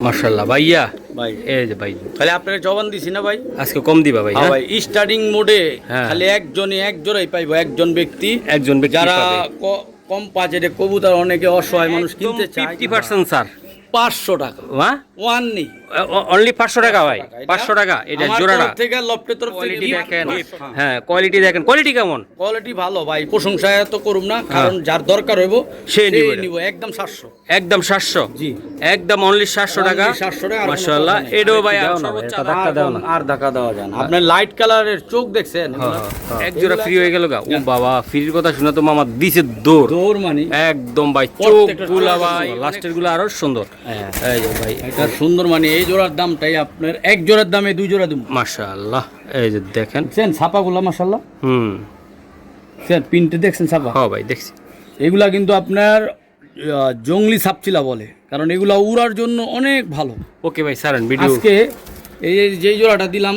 মাশাআল্লাহ ভাইয়া ভাই এই যে ভাই খালি আপনাকে জবান দিছি না ভাই, আজকে কম দিবা ভাই? হ্যাঁ ভাই, স্টার্টিং মোডে হ্যাঁ। খালি এক জোড়াই পাইবো, একজন ব্যক্তি যারা পাবে। কম বাজেটে কবুতর, অনেকে অসহায় মানুষ কিনতে চায়। 50% স্যার 500 টাকা হ্যাঁ, ওয়ান নেই, অনলি 500 টাকা ভাই। 500 টাকা এটা আমার জোড়াটা। তরফ থেকে লফটের তরফ থেকে কোয়ালিটি gift দেখেন, 500 হ্যাঁ কোয়ালিটি দেখেন, কোয়ালিটি কেমন? কোয়ালিটি ভালো ভাই, প্রশংসা এত করুম না, কারণ যার দরকার হইব সে নিব একদম 700। একদম 700, জি একদম অনলি 700 টাকা। 700 টাকা, আর কোনো মাশাআল্লাহ, কথা নেই। এটাও ভাই দাও না সর্বোচ্চ ভাই, ধাক্কা দাও না। আর ধাক্কা দেওয়া যায় না। আপনার লাইট কালারের চোখ দেখছেন, এক জোড়া ফ্রি হয়ে গেল গা। ও বাবা, ফ্রির কথা শুনে তো মামা দিছে দৌড়। দৌড় মানে একদম ভাই, প্রত্যেকটা চোখগুলা চোখ ভাই, সুন্দর, লাস্টের গুলো আরো সুন্দর। এই যে ভাই এটা সুন্দর মানে এই জোড়ার দামটাই আপনার এক জোড়ার দামে 2 জোড়া দেব। মাশাআল্লাহ, এই যে দেখেন। দেখছেন ছাপাগুলো মাশাআল্লাহ, স্যার প্রিন্টে দেখছেন ছাপা? হ্যাঁ ভাই দেখছি। এগুলা কিন্তু আপনার জংলি সাপচিলা বলে, কারণ এগুলা উড়ার জন্য অনেক ভালো। ওকে ভাই সারেন ভিডিও। আজকে এই যে জোড়াটা দিলাম,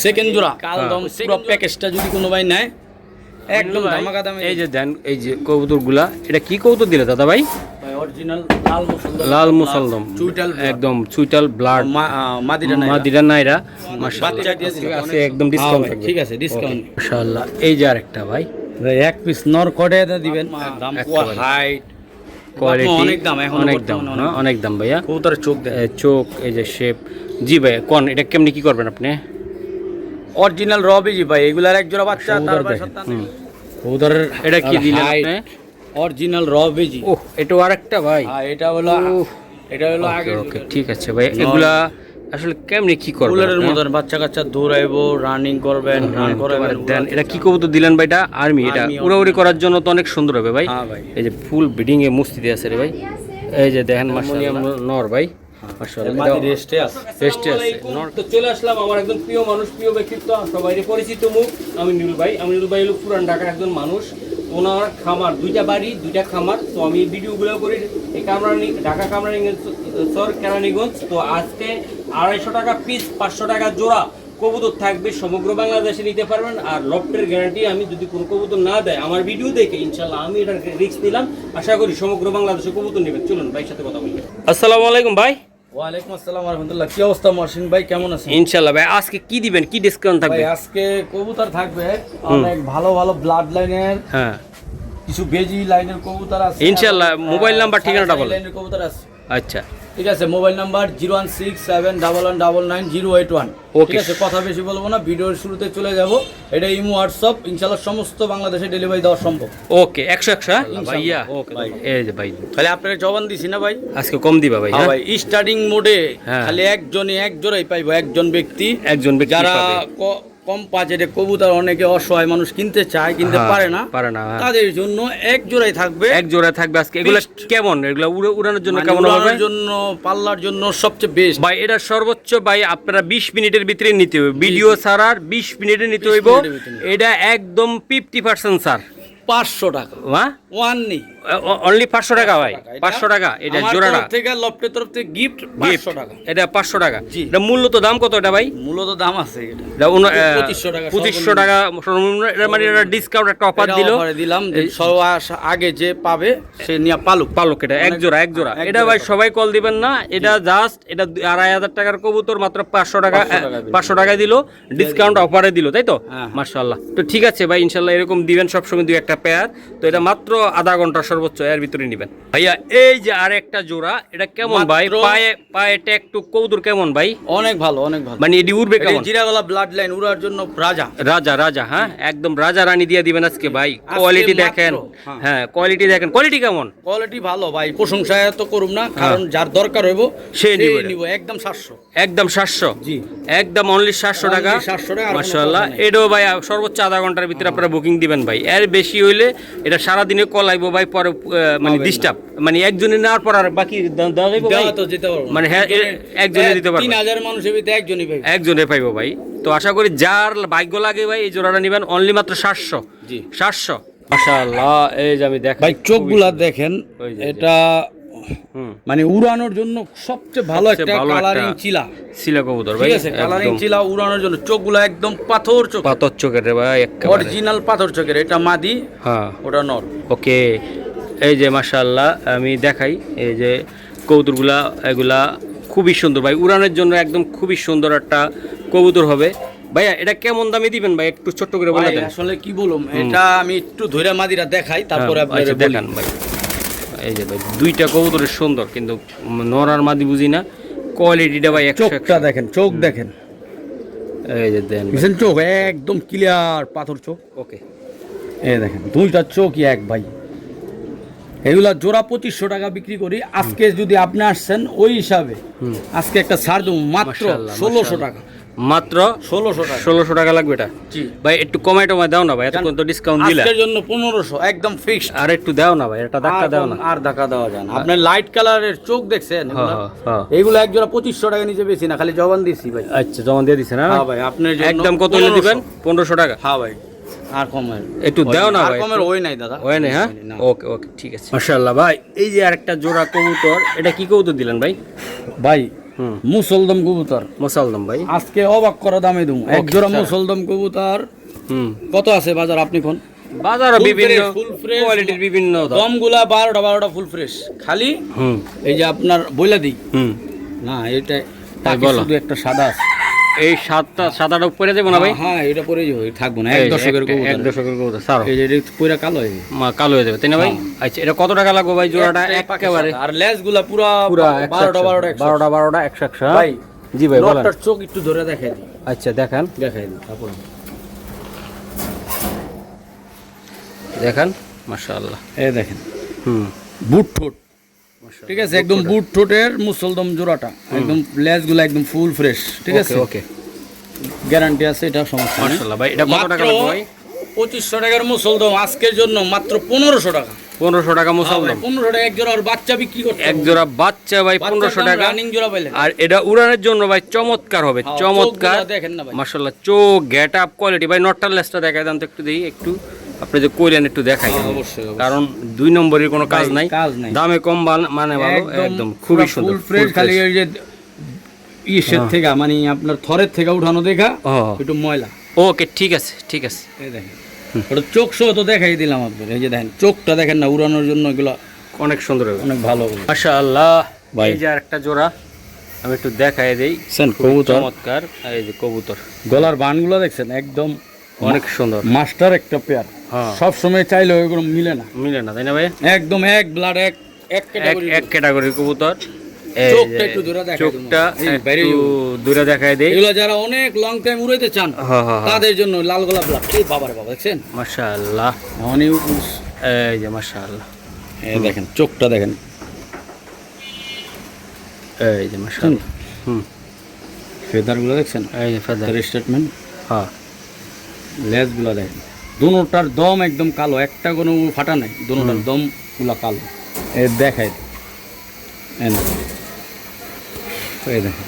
সেকেন্ড জোড়া কালদম পুরো প্যাকেজটা যদি কোনো ভাই নেয় একদম ধামাকা দামে। এই যে দেন, এই যে কবুতরগুলা, এটা কি কবুতর দিলে দাদা ভাই? ভাই অরিজিনাল লাল মুসলদম, চুইটাল একদম চুইটাল ব্লাড মাদিরা নাই, মাদিরা নাইরা। মাশাআল্লাহ বাচ্চা দিয়ে দিলে আছে, একদম ডিসকাউন্ট হ্যাঁ ভাই, থাকবে। ঠিক আছে ডিসকাউন্ট। মাশাআল্লাহ, এই যে আরেকটা ভাই, ভাই এক পিস নর কটে দিবেন, দাম একেবারে। হাইট কোয়ালিটি অনেক দাম, এখন অনেক দাম, হ্যাঁ অনেক দাম ভাইয়া। কবুতরের চোখ দেয়, চোখ, এই যে শেপ। জি ভাই কোন, এটা কেমনি কি করবেন আপনি? অরিজিনাল রবিজি ভাই, এগুলার এক জোড়া বাচ্চা তার ভাই সন্তান। কবুতরের এটা কি দিলেন আপনি? অরিজিনাল রবিজি। ওহ, এটা আরেকটা ভাই। হ্যাঁ এটা হলো আগে। ওকে ঠিক আছে ভাই, এগুলা আসলে কেমনি কি করবেন? কুলারের মতন বাচ্চা কাচ্চা দৌড়াইবো, রানিং করবেন, রান করাবেন। দেন, এটা কি কবুতর দিলেন ভাই? এটা আর্মি। এটা আর্মি, উড়াউড়ি করার জন্য তো অনেক সুন্দর হবে ভাই। হ্যাঁ ভাই, এই যে ফুল ব্রিডিং এ মস্তিতে আছে রে ভাই। এই যে দেখেন মাশাআল্লাহ নর ভাই, মাশাআল্লাহ মাটি রেস্টে আছে। টেস্টে আছে নর। তো চলে আসলাম আমার একজন প্রিয় মানুষ, প্রিয় ব্যক্তিত্ব, সবাই পরিচিত মুখ, আমি নীল ভাই। আমি নীল ভাই হলো পুরান ঢাকার একজন মানুষ। ওনার খামার, 2টা বাড়ি 2টা খামার। তো আমি ভিডিওগুলো করি এই ঢাকা কামরাঙ্গীরচর কেরানীগঞ্জ। তো আজকে 250 টাকা পিস, 500 টাকা জোড়া কবুতর থাকবে, সমগ্র বাংলাদেশে নিতে পারবেন। আর লফটের গ্যারান্টি, আমি যদি কোনো কবুতর না দেয় আমার ভিডিও দেখে, ইনশাল্লাহ আমি এটার রিস্ক নিলাম। আশা করি সমগ্র বাংলাদেশে কবুতর নেবেন। চলুন ভাইয়ের সাথে কথা বলি। আসসালামু আলাইকুম ভাই। ওয়ালাইকুম আসসালাম ওয়া রাহমাতুল্লাহ। কি অবস্থা মহসিন ভাই, কেমন আছেন? ইনশাল্লাহ ভাই, আজকে কি দিবেন, কি ডিসকাউন্ট থাকবে? ভাই আজকে কবুতর থাকবে অনেক ভালো ভালো ব্লাড লাইনের, হ্যাঁ কিছু বেজি লাইনের কবুতর আছে ইনশাল্লাহ। মোবাইল নাম্বার, ঠিকানাটা বলেন। লাইনের কবুতর আছে। আচ্ছা ঠিক আছে, মোবাইল নাম্বার 01671199081। Okay. ঠিক আছে, কথা বেশি বলবো না, ভিডিওর শুরুতে চলে যাব। এটা ইমো হোয়াটসঅ্যাপ, ইনশাআল্লাহ সমস্ত বাংলাদেশে ডেলিভারি দেওয়া সম্ভব। ওকে, 100 ভাইয়া। ওকে ভাই, এই যে ভাই খালি আপনাকে জবান দিছি না ভাই, আজকে কম দিবা ভাই? হ্যাঁ ভাই, স্টার্টিং মোডে হ্যাঁ। খালি এক জোড়াই পাইবো, একজন ব্যক্তি যারা পাবে। কম বাজেটে কবুতর, অনেকে অসহায় মানুষ কিনতে চায়, কিনতে হ্যাঁ, পারে না, হ্যাঁ। তাদের জন্য এক জোড়াই থাকবে। এক জোড়া থাকবে আজকে। এগুলা কেমন? এগুলা উড়ানোর জন্য মানে কেমন হবে? উড়ানোর জন্য, পাল্লার জন্য সবচেয়ে বেস্ট ভাই এটা সর্বোচ্চ ভাই আপনারা 20 মিনিটের ভিতরে নিতে হবে। ভিডিও ছাড়ার 20 মিনিটে নিতে 20 হইব। মিনিটের ভিতরে। এটা একদম 50% স্যার। 500 টাকা হ্যাঁ, ওয়ান নেই, অনলি 500 টাকা ভাই। 500 টাকা এটা আমার জোড়াটা। তরফ থেকে লফটের তরফ থেকে গিফট 500 টাকা। এটা 500 টাকা। জি। এটা মূল্য তো দাম কত এটা ভাই? মূলত দাম আছে এটা এটা 2500 টাকা, 2500 টাকা সর্বনিম্ন। এটা মানে এটা ডিসকাউন্ট একটা অফার এটা দিল। অফারে দিলাম, যে সবার আগে যে পাবে সে নিয়ে পালুক। পালক, এটা এক জোড়া। এক এটা জোড়া ভাই পাবে। সবাই কল দিবেন না, এটা জাস্ট এটা 2500 টাকার কবুতর, মাত্র 500 টাকা 500 টাকা দিল, ডিসকাউন্ট অফারে দিল, তাই তো? হ্যাঁ। মাশাআল্লাহ। তো ঠিক আছে ভাই, ইনশাআল্লাহ এরকম দিবেন সবসময় 2-1টা পেয়ার। তো এটা মাত্র আধা ঘন্টা সর্বোচ্চ, এর ভিতরে নেবেন ভাইয়া। এই যে আরেকটা জোড়া, এটা কেমন ভাই? পায়ে ট্যাগ কবুতর কেমন ভাই? অনেক ভালো, অনেক ভালো। মানে এডি উড়বে এটা কেমন? জিরাগলা ব্লাড লাইন উড়ার জন্য রাজা। রাজা হ্যাঁ, একদম রাজা রানী দিয়ে দিবেন আজকে ভাই। কোয়ালিটি মাত্র, দেখেন, হ্যাঁ। হ্যাঁ কোয়ালিটি দেখেন। কোয়ালিটি কেমন? কোয়ালিটি ভালো ভাই, প্রশংসা এত করুম না, কারণ যার দরকার হইব সে নিব। নিব একদম 700। একদম 700, জি একদম অনলি 700 টাকা। 700 টাকা, আর কোনো মাশাআল্লাহ। কথা নাই। এটাও ভাই সর্বোচ্চ আধা ঘন্টার ভিতরে আপনারা বুকিং দিবেন ভাই। এর বেশি হইলে এটা সারা দিনে কল আইবো ভাই, পরে মানে ডিস্টার্ব, মানে একজনে নেওয়ার পর আর বাকি দেওয়া যাইবো ভাই? দেওয়া তো যেতে পারবো না। মানে হ্যাঁ, একজনে দিতে পারবে। 3000 মানুষের ভিতরে একজনই পাইবে। একজনে পাইবো ভাই। তো আশা করি যার ভাগ্য লাগে ভাই এই জোড়াটা নেবেন, অনলি মাত্র 700। জি 700। মাশাআল্লাহ। এই যে আমি দেখ ভাই চোখগুলা দেখেন, ওই যে, এটা হুম, মানে উড়ানোর জন্য সবচেয়ে ভালো সবচেয়ে একটা ভালো কালারিং একটা চিলা। শিলা কবুতর ভাই। ঠিক আছে, কালারিং একদম চিলা উড়ানোর জন্য চোখগুলা একদম পাথর চোখ, পাথর চোখের রে ভাই, একেবারে। অরিজিনাল পাথর চোখের। এটা মাদি, হ্যাঁ ওটা নর। ওকে। এই যে মাশাআল্লাহ আমি দেখাই, এই যে কবুতরগুলা এগুলা খুবই সুন্দর ভাই, উড়ানের জন্য একদম খুবই সুন্দর একটা কবুতর হবে। ভাইয়া এটা কেমন দামে দিবেন ভাই, একটু ছোট্ট করে বলে দেন। আসলে কি বলুম, এটা আমি একটু ধরে মাদিরা দেখাই, তারপরে আচ্ছা দেখান ভাই। এই যে ভাই দুইটা কবুতরের সুন্দর, কিন্তু নর আর মাদি বুঝি না, কোয়ালিটিটা ভাই চোখটা দেখেন, চোখ দেখেন, এই যে দেন বুঝছেন, চোখ একদম ক্লিয়ার পাথর চোখ। ওকে, এই দেখেন দুইটা চোখই এক ভাই। এগুলা জোড়া 2500 টাকা বিক্রি করি। আজকে যদি আপনি আসছেন ওই হিসাবে আজকে একটা ছাড় দেবো মাত্র 1600 টাকা। মাত্র 1600 টাকা। 1600 টাকা লাগবে এটা? জি ভাই একটু কমাই টমাই দাও না ভাই, এতক্ষণ তো ডিসকাউন্ট দিলা। আজকের জন্য 1500 একদম ফিক্সড। আর একটু দাও না ভাই, এটা ধাক্কা দাও না। আর ধাক্কা দেওয়া যায় না। আপনি লাইট কালারের চোখ দেখছেন, হ্যাঁ। এইগুলো এক জোড়া 2500 টাকা নিচে বেশি না, খালি জবান দিছি ভাই। আচ্ছা জমা দিয়ে দিছেন? হ্যাঁ ভাই, আপনার জন্য একদম কত হলে দিবেন? 1500 টাকা? হ্যাঁ ভাই, আর কমের একটু দাও না আর ভাই, কমের ওই নাই দাদা, ওই নেই। হ্যাঁ ওকে ওকে ঠিক আছে। মাশাআল্লাহ ভাই, এই যে আরেকটা জোড়া কবুতর, এটা কি কবুতর দিলেন ভাই? ভাই মুসলদম কবুতর, মুসলদম ভাই। আজকে অবাক করা দামে দেবো এক জোড়া মুসলদম কবুতর। কত আছে বাজার আপনি কোন? বাজারে বিভিন্ন কোয়ালিটির বিভিন্ন দমগুলা 12টা ফুল ফ্রেশ, খালি এই যে আপনার বইলা দিই না, এটা শুধু একটা সাদা আছে। এই সাদাটা পরে দেবো না ভাই? হ্যাঁ এটা পরে যাবে, থাকবো না। এক দশকের কবুতর, এক দশকের কবুতর স্যার, এই যে এটা পুরো কালো হয়ে যাবে, কালো হয়ে যাবে তাই না ভাই? আচ্ছা এটা কত টাকা লাগবে ভাই জোড়াটা? একেবারে আর লেজগুলা পুরো 12টা 100 ভাই। জি ভাই বলেন। নটটার চোখ একটু ধরে দেখাই দিই। আচ্ছা দেখান দেখাই দিই তারপর দেখান। মাশাআল্লাহ, এই দেখেন বুট ঠোঁট, ঠিক আছে, একদম বুট ঠোঁটের মুসলদম জোড়াটা, একদম লেজগুলা একদম ফুল ফ্রেশ, ঠিক আছে, ওকে গ্যারান্টি আছে, এটা সমস্যা নেই। মাশাআল্লাহ ভাই, এটা কত টাকা লাগবে ভাই? 2500 টাকার মুসলদম আজকের জন্য মাত্র 1500 টাকা। 1500 টাকা মুসলদম? 1500 টাকা এক জোড়া। আর বাচ্চা বিক্রি করতে এক জোড়া বাচ্চা ভাই 1500 টাকা রানিং জোড়া পাইলেন। আর এটা উড়ানের জন্য ভাই চমৎকার হবে, চমৎকার। দেখেন না ভাই, মাশাআল্লাহ, চোখ গেট আপ কোয়ালিটি ভাই। নটটার লেসটা দেখাই দেন তো একটু, দেই একটু, আপনি যে কইলেন একটু দেখাই। অবশ্যই, কারণ 2 নম্বরের কোনো কাজ নাই, দামে কম মানে ভালো, একদম খুবই সুন্দর ফুল ফ্রেশ। খালি ওই যে ইসের থেকে মানে আপনার থরের থেকে উঠানো দেখা একটু ময়লা। ওকে ঠিক আছে ঠিক আছে। এই দেখেন ওটা চোখ সহ তো দেখাই দিলাম আপনার, এই যে দেখেন চোখটা দেখেন না, উড়ানোর জন্য এগুলো অনেক সুন্দর হবে, অনেক ভালো। মাশাআল্লাহ ভাই। এই যে আরেকটা জোড়া আমি একটু দেখাই দেই, কবুতর চমৎকার। এই যে কবুতর, গলার বানগুলো দেখছেন একদম অনেক সুন্দর, মাস্টার একটা পেয়ার। সব সময় চাইলে ওইগুলো মিলে না তাই না ভাই? একদম এক ব্লাড, এক ক্যাটাগরির কবুতর। চোখটা একটু দূরে দেখাই, চোখটা একটু দূরে দেখাই দেই। এগুলো যারা অনেক লং টাইম উড়াইতে চান তাদের জন্য লাল গোলাপ ব্লাড। এই বাবারে বাবা, দেখছেন? মাশাআল্লাহ, এই যে মাশাআল্লাহ, এই দেখেন চোখটা দেখেন, এই যে মাশাআল্লাহ। ফেদারগুলো দেখছেন, এই যে ফেদার স্টেটমেন্ট। হ্যাঁ, লেজগুলো দেখেন, দুটোটার দম একদম কালো, একটা কোনো ফাটা নাই, দুটোটার দম গুলা কালো। এই দেখাই, এই দেখেন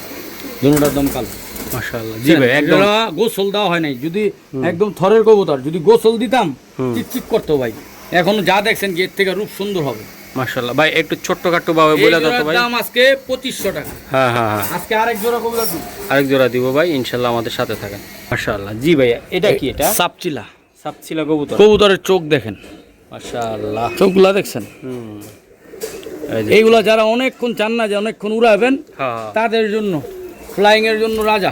দুটোটার দম কালো। মাশাআল্লাহ জি ভাই, একদম গোসল দেওয়া হয় নাই। যদি একদম থরের কবুতর যদি গোসল দিতাম চিকচিক করতো ভাই। এখন যা দেখছেন গেট থেকে রূপ সুন্দর হবে। মাশাআল্লাহ ভাই, একটু ছোট্টখাটো ভাবে বলে দাও তো ভাই। দাম আজকে 2500 টাকা। হ্যাঁ হ্যাঁ হ্যাঁ, আজকে আরেক জোড়া কবুতর দিব, আরেক জোড়া দিব ভাই, ইনশাআল্লাহ আমাদের সাথে থাকেন। মাশাআল্লাহ জি ভাইয়া, এটা কি? এটা সাপচিলা। সাপচিলা কবুতর, কবুতরের চোখ দেখেন, মাশাআল্লাহ, চোখগুলা দেখছেন। এইগুলা যারা অনেকক্ষণ চান না যে অনেকক্ষণ উড়াবেন, তাদের জন্য ফ্লাইং এর জন্য রাজা।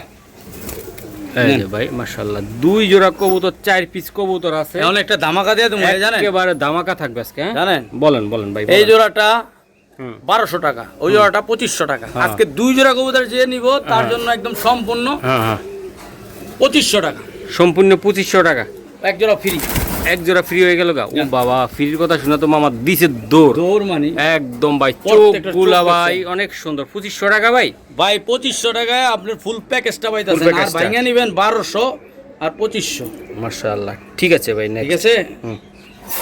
এই যে ভাই মাশাআল্লাহ, 2 জোড়া কবুতর, 4 পিস কবুতর আছে। এখন একটা ধামাকা দিয়ে তুমি জানেন, একেবারে ধামাকা থাকবে আজকে, জানেন? বলেন বলেন ভাই। এই জোড়াটা 1200 টাকা, ওই জোড়াটা 2500 টাকা। আজকে 2 জোড়া কবুতর যে নিব তার জন্য একদম সম্পূর্ণ 2500 টাকা, সম্পূর্ণ 2500 টাকা। এক জোড়া ফ্রি, এক জোড়া ফ্রি হয়ে গেল গা। ও বাবা, ফ্রির কথা শুনে তো মামা দিছে দৌড় মানে একদম ভাই। চোখগুলা ভাই অনেক সুন্দর। 2500 টাকা ভাই, 2500 টাকায় আপনার ফুল প্যাকেজটা পাইতাছেন। আর ভাঙা নেবেন 1200 আর 2500। মাশাআল্লাহ ঠিক আছে ভাই, ঠিক আছে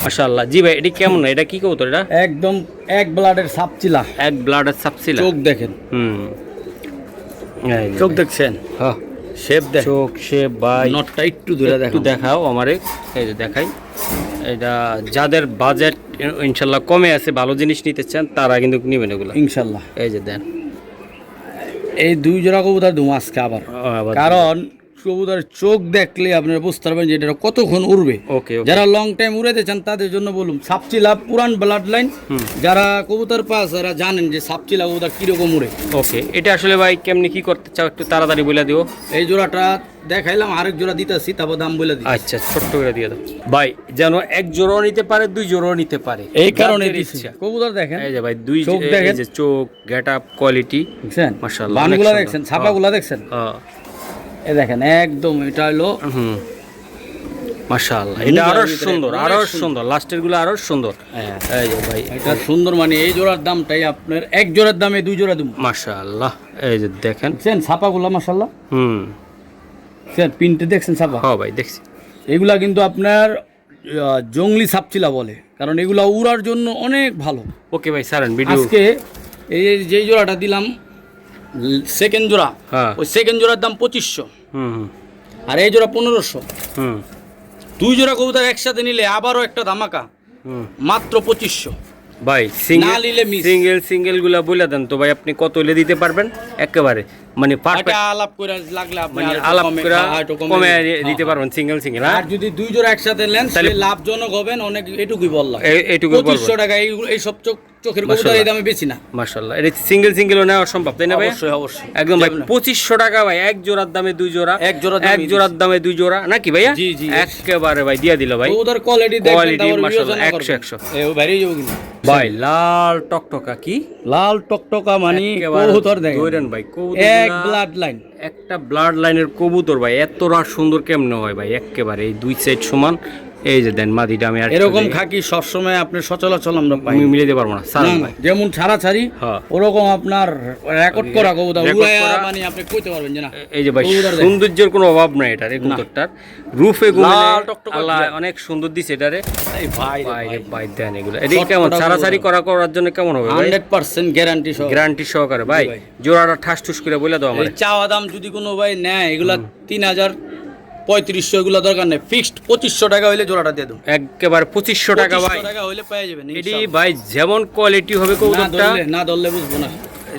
মাশাআল্লাহ জি ভাই। এটা কেমন? এটা কি কবুতর? এটা একদম এক ব্লাডের সাপচিলা, এক ব্লাডের সাপচিলা। চোখ দেখেন, চোখ দেখছেন? হ্যাঁ, শেপ দেখ, চোখ শেপ ভাই। নটটা একটু দূরে দেখো, দেখাও আমারে, এই যে দেখাই। এটা যাদের বাজেট ইনশাআল্লাহ কমে আছে, ভালো জিনিস নিতে চান, তারা কিন্তু নেবেন এগুলো ইনশাআল্লাহ। এই যে দেন, এই 2 জোড়া কবুতর দেবো আজকে আবার, কারণ কবুতরের চোখ দেখলে আপনারা বুঝতে পারবেন যে এটা কতক্ষণ উড়বে। ওকে যারা লং টাইম উড়াতে চান তাদের জন্য বলুন সাপচিলা পুরান ব্লাড লাইন, যারা কবুতর পাস যারা জানেন যে সাপচিলা কবুতর কিরকম উড়ে। ওকে, এটা আসলে ভাই কেমনি কি করতে চাও একটু তাড়াতাড়ি বলে দিও। এই জোড়াটা দেখাইলাম, আরেক জোড়া দিতেছি, তারপর দাম বলে দিই। আচ্ছা, ছোট্ট করে দিয়ে দাও ভাই, যেন এক জোড়াও নিতে পারে, দুই জোড়াও নিতে পারে, এই কারণে যাদের দিচ্ছি। ইচ্ছা। কবুতর দেখেন, এই যে ভাই দুই চোখ এই দেখেন। যে চোখ, গেট আপ, কোয়ালিটি, দেখছেন মাশাআল্লাহ, বানগুলা অনেক দেখছেন, সুন্দর। ছাপাগুলা দেখছেন, হ্যাঁ, এই দেখেন একদম এটা হলো হুম, মাশাআল্লাহ, এটা দুইটার আরো ভিতরে সুন্দর, অনেক আরো সুন্দর। সুন্দর, লাস্টের গুলো আরো সুন্দর। হ্যাঁ। এই যে ভাই, এটা সুন্দর, মানে এই জোড়ার দামটাই আপনার এক জোড়ার দামে দুই জোড়া দেবো। মাশাআল্লাহ, এই যে দেখেন, দেখছেন ছাপাগুলা মাশাআল্লাহ, হুম, পিনটে দেখছেন ছাপা, হ্যাঁ ভাই দেখছি। এগুলা কিন্তু আপনার জংলি সাপচিলা বলে, কারণ এগুলা উড়ার জন্য অনেক ভালো। ওকে ভাই, সারেন ভিডিও। আজকে এই যেই জোড়াটা দিলাম সেকেন্ড জোড়া, হ্যাঁ, ওই সেকেন্ড জোড়ার দাম 2500, হুম হুম আর এই জোড়া 1500। হুম দুই জোড়া কবুতর একসাথে নিলে আবারও একটা ধামাকা, হুম। মাত্র 2500। ভাই না নিলে miss। সিঙ্গেল গুলা বলে দেন তো ভাই, আপনি কত হলে দিতে পারবেন একেবারে, মানে এটা পারফেক্ট, আলাপ করে লাগলে আপনি মানে আরেকটু আলাপ কমে- করে হ্যাঁ, একটু কমে হ্যাঁ, দিতে পারবেন সিঙ্গেল। আর যদি দুই জোড়া একসাথে নেন তাহলে তাহলে- লাভজনক হবেন অনেক, এটুকুই বললাম। এইটুকু 2500 টাকা এই সব চোখের কবুতর এই দামে বেশি না। মাশাআল্লাহ, এটা সিঙ্গেলও নেওয়া সম্ভব, তাই না ভাই? অবশ্যই অবশ্যই একদম ভাই, যাবে না। 2500 টাকা ভাই, এক জোড়ার দামে দুই জোড়া, এক জোড়ার দামে এক জোড়ার দামে দুই জোড়া, নাকি ভাইয়া? জি, জি। একেবারে ভাই দিয়ে দিল ভাই, কবুতর কোয়ালিটি দেখবেন, কোয়ালিটি তারপর মাশাআল্লাহ বিবেচনা 100 করবেন। 100। এই বাইরে যাবো কিন্তু ভাই লাল টকটকা কি লাল টকটকা মানে একেবারে কবুতর দেখেন, ধরেন ভাই, এক কবুতর ব্লাড লাইন। একটা ব্লাড লাইনের কবুতর ভাই, এত রাত সুন্দর কেমনে হয় ভাই, একেবারে এই দুই সাইড সমান। এই যে দেন মাদিটা, আমি আর এরকম খাকি সবসময় আপনি সচলাচল আমরা পাই আমি মিলে দিতে পারবো না স্যার না, না, ভাই। যেমন ছাড়াছাড়ি হ্যাঁ। ওরকম আপনার রেকর্ড করা কবুতর Record উড়াইয়া করা। মানে আপনি কইতে পারবেন যে না এই যে ভাই, কবুতর দেখেন। সৌন্দর্যের কোনো অভাব নাই এটার, এই কবুতরটার রূপে লাল টকটকা আল্লাহ দিয়ে। অনেক সুন্দর দিছে এটারে। এই ভাই রে ভাই ভাই, ভাই দেন এগুলো, এটা কেমন চটপটা ছাড়াছাড়ি কবুতর। করার জন্য কেমন হবে ভাই? 100% গ্যারান্টি সহ। গ্যারান্টি সহকারে ভাই, ভাই। জোড়াটা ঠাস ঠুস করে বলে দাও আমার। এই চাওয়া দাম যদি কোনো ভাই নেয় এগুলা 3000-3500, এগুলো দরকার নেই, ফিক্সড 2500 টাকা হইলে জোড়াটা দিয়ে দেবো। একেবারে 2500 টাকা ভাই, 2500 টাকা হইলে পেয়ে যাবেন এটি ইনশাআল্লাহ। ভাই যেমন কোয়ালিটি হবে না কবুতরটা, ধরলে বুঝবো না।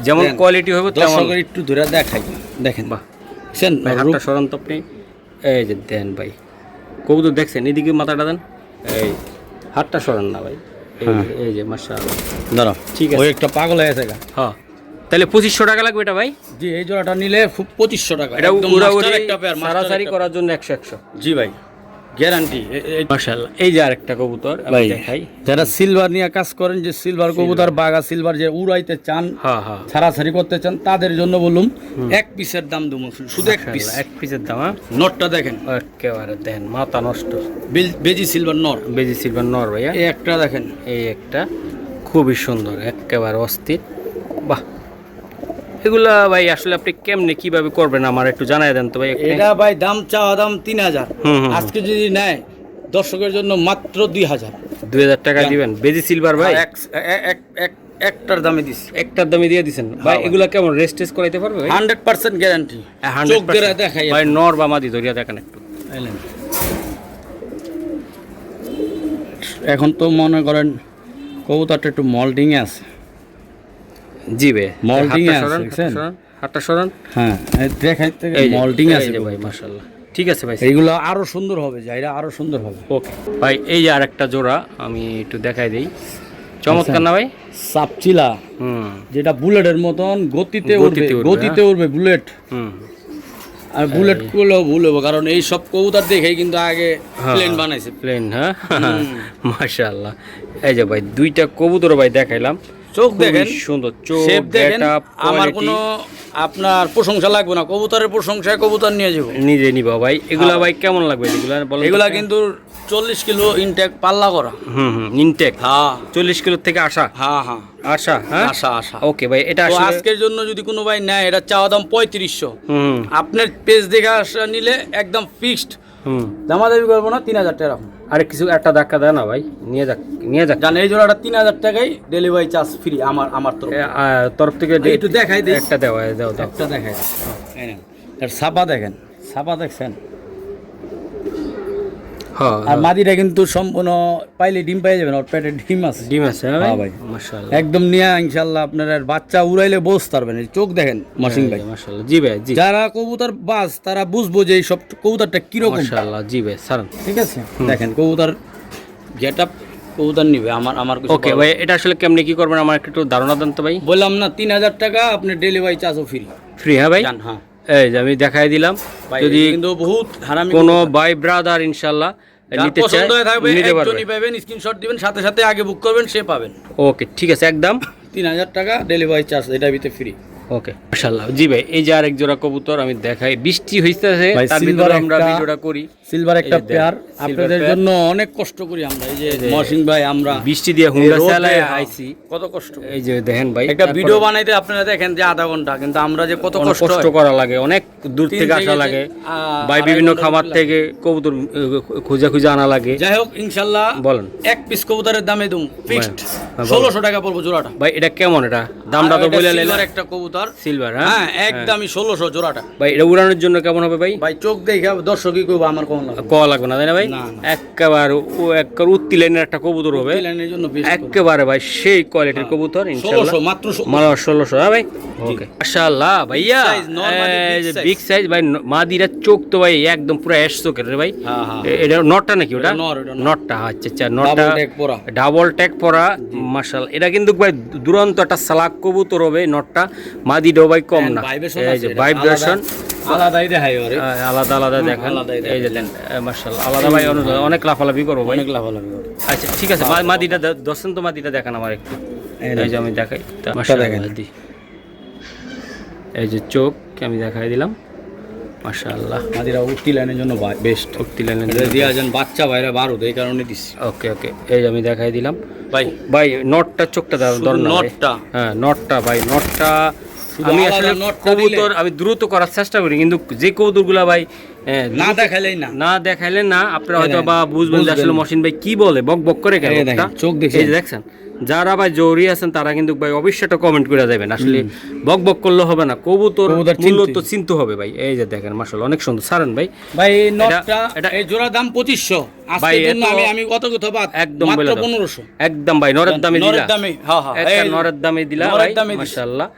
যেমন দেন। কোয়ালিটি হবে তেমন। দর্শকের একটু ধরে দেখাই, দেখেন বাহ দেখছেন ভাই, হাতটা সরান তো আপনি। এই যে দেন ভাই, কবুতর দেখছেন, এদিকে মাথাটা দেন, এই হাতটা সরান না ভাই, এই যে মাশাআল্লাহ। দাঁড়াও, ঠিক আছে। ওই একটা পাগল হয়ে গেছে গা। হ্যাঁ, তাহলে 2500 টাকা লাগবে এটা ভাই। জি, এই জোড়াটা নিলে 2500 টাকা, এটা একদম উড়াউড়ি মাস্টার একটা পেয়ার, মাস্টার সারাসারি একটা করার জন্য 100 জি ভাই, গ্যারান্টি। মাশাআল্লাহ। এই যে আরেকটা কবুতর আমি ভাই দেখাই। যারা সিলভার নিয়ে কাজ করেন, যে সিলভার কবুতর, বাগা সিলভার যে উড়াইতে চান, হ্যাঁ হ্যাঁ, ছাড়াছাড়ি করতে চান, তাদের জন্য বলুন এক পিসের দাম দেবো, শুধু এক পিস। এক পিসের দাম, হ্যাঁ নটটা দেখেন, একেবারে দেন মাথা নষ্ট, বেজি সিলভার নর। বেজি সিলভার নর ভাইয়া। এই একটা দেখেন, এই একটা খুবই সুন্দর, একেবারে অস্থির। বাহ, এগুলা ভাই আসলে আপনি কেমনে কিভাবে করবেন আমার একটু জানাই দেন তো ভাই। এটা ভাই দাম চাওয়া দাম 3000, হুম, হুম। আজকে যদি নেয় দর্শকের জন্য মাত্র 2000। 2000 টাকা দিবেন বেজি সিলভার ভাই, একটার দামে দিছি, একটার দামে দিয়ে দিছেন ভাই। ভাই। এগুলা কেমন রেস্ট টেস্ট করাইতে পারবে ভাই? 100% গ্যারান্টি। 100% চোখ দিয়ে দেখাই ভাই, নর বা মাদি ধরিয়া দেখেন একটু। এলেন। এখন তো মনে করেন কবুতরটা একটু মল্টিং এ আছে। জি ভাই, Molding হাতটা আছে, সরান, দেখছেন? হাতটা সরান। হ্যাঁ, দেখাইতে এই যে, মল্টিং এই আছে যে ভাই, মাশাআল্লাহ। ঠিক আছে ভাই, এইগুলো আরো সুন্দর হবে, যাইরা আরো সুন্দর হবে। ওকে ভাই। এই যে আরেকটা জোড়া আমি একটু দেখাই দেই, চমৎকার না ভাই? সাপচিলা, হুম যেটা বুলেটের মতন গতিতে উড়বে, গতিতে উড়বে, গতিতে উড়বে বুলেট। হুম, আর বুলেট গুলো ভুল হবো, কারণ এই সব কবুতর দেখেই কিন্তু আগে হ্যাঁ। প্লেন বানাইছে। প্লেন, হ্যাঁ মাশাআল্লাহ। এই যে ভাই দুইটা কবুতর ভাই দেখাইলাম, চোখ খুবই দেখেন, সুন্দর, চোখ শেপ দেখেন। গেটআপ, আমার কোয়ালিটি কোনো আপনার প্রশংসা লাগবে না, কবুতরের প্রশংসায় কবুতর নিয়ে যাবো। নিজে নিবা ভাই। এগুলা ভাই কেমন লাগবে এগুলা বলেন? এগুলা কিন্তু 40 কিলো ইনটেক পাল্লা করা। ইনটেক হ্যাঁ 40 কিলো থেকে আসা, হ্যাঁ হ্যাঁ, আসা, হ্যাঁ আশা আশা। ওকে ভাই, এটা তো আসলে আজকের জন্য যদি কোনো ভাই নেয়, এটা চাওয়া দাম 3500। হুম আপনার পেজ দেখে আসা নিলে একদম ফিক্সড, হুম। দামাদামি করবো না, 3000 টাকা রাখুন। আরে কিছু একটা ধাক্কা দেয় না ভাই, নিয়ে যাক, নিয়ে যাক। জান এই জোড়াটা 3000 টাকায় ডেলিভারি চার্জ ফ্রি আমার তরফ। তরফ থেকে একটু দেখাই দিই, একটা দেওয়া, দাও দাও। একটা দেখাই দিই। এই নেন। এর ছাপা দেখেন, ছাপা দেখছেন? হ্যাঁ আর মাদিটা কিন্তু সম্পূর্ণ পাইলে ডিম পাই যাবেন, ওর পেটে ডিম আছে। ডিম আছে হ্যাঁ ভাই, মাশাআল্লাহ একদম নিয়ে ইনশাল্লাহ আপনার আর বাচ্চা উড়াইলে বসতে পারবেন। এই চোখ দেখেন মহসিন ভাই, মাশাআল্লাহ। জি ভাই, জি যারা কবুতর বাজ তারা বুঝবো যে এই সব কবুতরটা কিরকম। মাশাআল্লাহ। জি ভাই সারান। ঠিক আছে, দেখেন কবুতর গেট আপ, কবুতর নিবে আমার কিছু ওকে ভাই, এটা আসলে কেমনে কি করবেন আমার একটু ধারণা দেন তো ভাই। বললাম না 3000 টাকা আপনি ডেলিভারি চার্জও ফ্রি। ফ্রি? হ্যাঁ ভাই, হ্যাঁ এই যে আমি দেখাই দিলাম। যদি কিন্তু বহুত হারামি কোনো ভাই ব্রাদার ইনশাআল্লাহ নিতে চায় পছন্দ হয়ে থাকবে নিতে পারবে। একজনই পাবেন, স্ক্রিনশট দিবেন, সাথে সাথে আগে বুক করবেন, সে পাবেন। ওকে ঠিক আছে, একদম 3000 টাকা ডেলিভারি চার্জ, এটা ভিতরে ফ্রি। ওকে মাশাআল্লাহ। জি ভাই, এই যে আরেক জোড়া কবুতর আমি দেখাই, বৃষ্টি হইছে ভাই, তার silver ভিতরে আমরা একটা- ভিডিওটা করি। সিলভার একটা এই যে দেন, পেয়ার, silver আপনাদের pair। জন্য অনেক কষ্ট করি আমরা। এই যে মহসিন ভাই, আমরা বৃষ্টি দিয়ে এই হুন্ডা রোদে, চালায় হ্যাঁ, আইছি। কত কষ্ট। এই যে দেখেন ভাই, একটা তারপরে ভিডিও বানাইতে আপনারা দেখেন যে আধা ঘন্টা, কিন্তু আমরা যে কত অনেক কষ্ট কষ্ট হয়। করা লাগে, অনেক দূর তিন থেকে আসা থেকে লাগে আড়াই ভাই, বিভিন্ন ঘন্টা খামার লাগে। থেকে কবুতর খুঁজে খুঁজে আনা লাগে। যাই হোক ইনশাল্লাহ বলেন এক পিস কবুতরের দামে দুম ফিক্সড হ্যাঁ, বলেন। 1600 টাকা পড়বো জোড়াটা। ভাই এটা কেমন? এটা দামটা তো আর এটা বলে silver লাইলা। একটা কবুতর, সিলভার? হ্যাঁ একদমই 1600 জোড়াটা। ভাই এটা উড়ানোর জন্য কেমন হবে ভাই? ভাই চোখ দেখে দর্শকই কইবো আমার কোন লাগবে। কওয়া লাগবে না তাই না ভাই? না, না। একেবারে উত্তি লাইনের একটা কবুতর হবে, লাইনের জন্য বেশ একেবারে ভাই সেই কোয়ালিটির কবুতর ইনশাআল্লাহ। 1600 মাত্র 1600 হ্যাঁ ভাই। ওকে মাশাআল্লাহ ভাইয়া, size, normally big এই যে size। বিগ সাইজ ভাই, মাদিরা চোখ তো ভাই একদম পুরো অ্যাশ চোখের রে ভাই। হ্যাঁ, হ্যাঁ। এটা নটটা নাকি ওটা? এটা নর, এটা নর। নটটা, আচ্ছা আচ্ছা নটটা Double tag পরা। ডাবল ট্যাগ পরা মাশাআল্লাহ। এটা কিন্তু ভাই দুরন্ত একটা সালাক কবুতর হবে নটটা, মাদিটাও ভাই কম না। ভাইব্রেশন এই যে ভাইব্রেশন আলাদাই দেখাই ওরে, আলাদা আলাদা দেখেন। আলাদাই এই যে দেন মাশাআল্লাহ, আলাদা ভাই অনেক লাফালাফি করবো ভাই। অনেক লাভালাভি করে। আচ্ছা ঠিক আছে, মাদিটা দর্শন তো মাদিটা দেখান আমার একটু। এই যে আমি দেখাই দেখেন। মাশাআল্লাহ। এই যে চোখ আমি দেখাই দিলাম মাশাআল্লাহ। মাদিরা উঠতি লাইনের জন্য বেস্ট। উক্তি লাইনের এটা দিয়া যান বাচ্চা ভাইরা 12 এই কারণে দিছি। ওকে ওকে, এই যে আমি দেখাই দিলাম ভাই ভাই। নটটা চোখটা শুধু ধর না ভাই। নটটা। হ্যাঁ নটটা ভাই, নটটা শুধু আমি আলাদা আসলে নটটা কবুতর আমি দ্রুত করার চেষ্টা করি, কিন্তু যে কবুতরগুলা ভাই না দেখাইলেই না। না দেখাইলে না আপনারা হয়তো দেখেন, বা বুঝবেন যে আসলে বুঝবেন। মহসিন ভাই কি বলে, বক বক করে কেন এই দেখেন, লোকটা। চোখ দেখেন। এই যে দেখছেন, যারা ভাই জরুরি আছেন তারা কিন্তু ভাই অবশ্যই একটা কমেন্ট করে যাবেন। আসলে বক বক করলে হবে না, কবুতর কবুতর মূল্য চিনতে। তো চিনতে হবে ভাই। এই যে দেখেন মাশাআল্লাহ অনেক সুন্দর সারেন ভাই। ভাই এই নটটা এটা- এই জোড়া দাম 2500। ভাই, আজকের জন্য এত- আমি কত কথা বাদ একদম মাত্র বলে দাও। 1500। একদম ভাই নরের দামে দিলা। নরের দামে, হ্যাঁ হ্যাঁ একটা এই নরের দামে দিলা নরের ভাই দামে দিছি। মাশাআল্লাহ।